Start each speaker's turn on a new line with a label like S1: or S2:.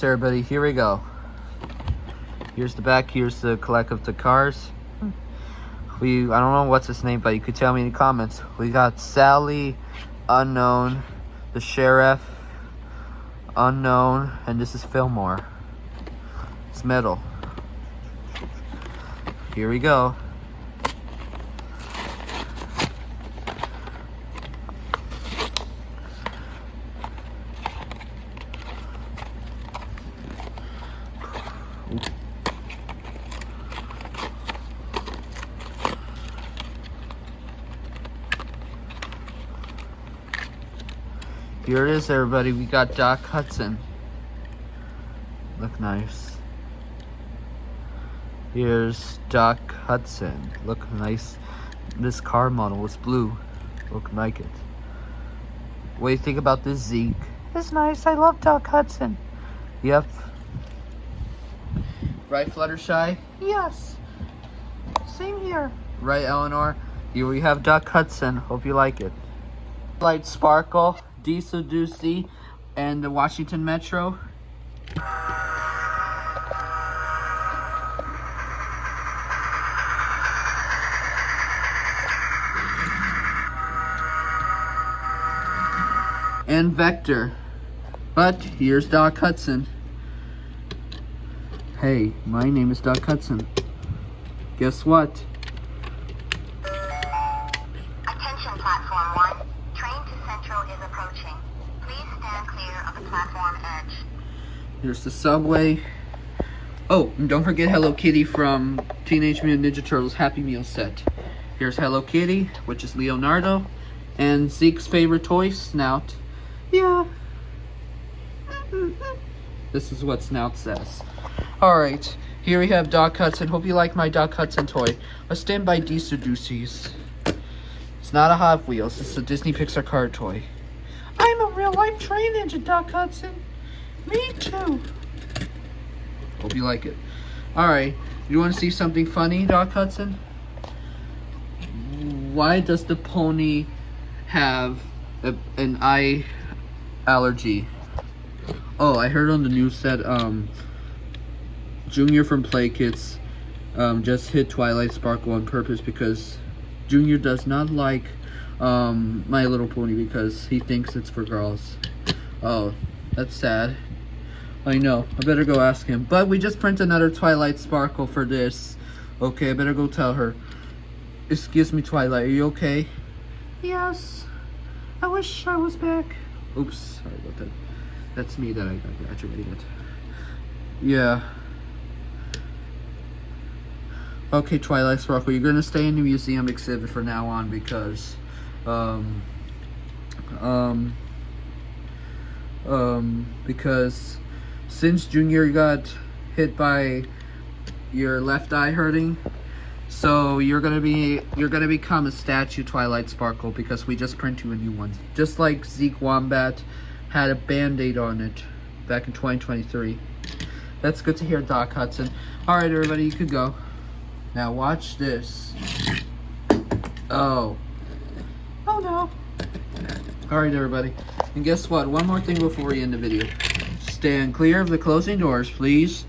S1: Alright everybody, here we go. Here's the back, here's the collect of the cars. I don't know what's his name, but you could tell me in the comments. We got Sally, unknown, the sheriff, unknown, and this is Fillmore. It's metal. Here we go. Here it is, everybody. We got Doc Hudson. Look nice. Here's Doc Hudson. Look nice. This car model is blue. Look like it. What do you think about this, Zeke? It's nice. I love Doc Hudson. Yep. Right, Fluttershy? Yes. Same here. Right, Elinor? Here we have Doc Hudson. Hope you like it. Light Sparkle, Diesel Ducey, and the Washington Metro. And Vector. But here's Doc Hudson. Hey, my name is Doc Hudson. Guess what?
S2: Attention Platform 1. Train to Central is approaching. Please stand clear of the platform edge.
S1: Here's the subway. Oh, and don't forget Hello Kitty from Teenage Mutant Ninja Turtles Happy Meal set. Here's Hello Kitty, which is Leonardo. And Zeke's favorite toy, Snout. Yeah. This is what Snout says. Alright, here we have Doc Hudson. Hope you like my Doc Hudson toy. A standby Diesel Ducey's. It's not a Hot Wheels, it's a Disney Pixar car toy. I'm a real life train engine, Doc Hudson. Me too. Hope you like it. Alright, you want to see something funny, Doc Hudson? Why does the pony have an eye allergy? Oh, I heard on the news that Junior from Play Kids just hit Twilight Sparkle on purpose because Junior does not like My Little Pony because he thinks it's for girls. Oh, that's sad. I know. I better go ask him. But we just printed another Twilight Sparkle for this. Okay, I better go tell her. Excuse me, Twilight. Are you okay? Yes. I wish I was back. Oops. Sorry about that. That's me that I got graduated. Yeah. Okay, Twilight Sparkle, you're gonna stay in the museum exhibit for now on because, because since Junior got hit by your left eye hurting, so you're gonna become a statue, Twilight Sparkle, because we just print you a new one. Just like Zeke Wombat had a Band-Aid on it back in 2023. That's good to hear, Doc Hudson. All right, everybody, you could go. Now watch this. Oh. Oh no. Alright everybody. And guess what? One more thing before we end the video. Stand clear of the closing doors, please.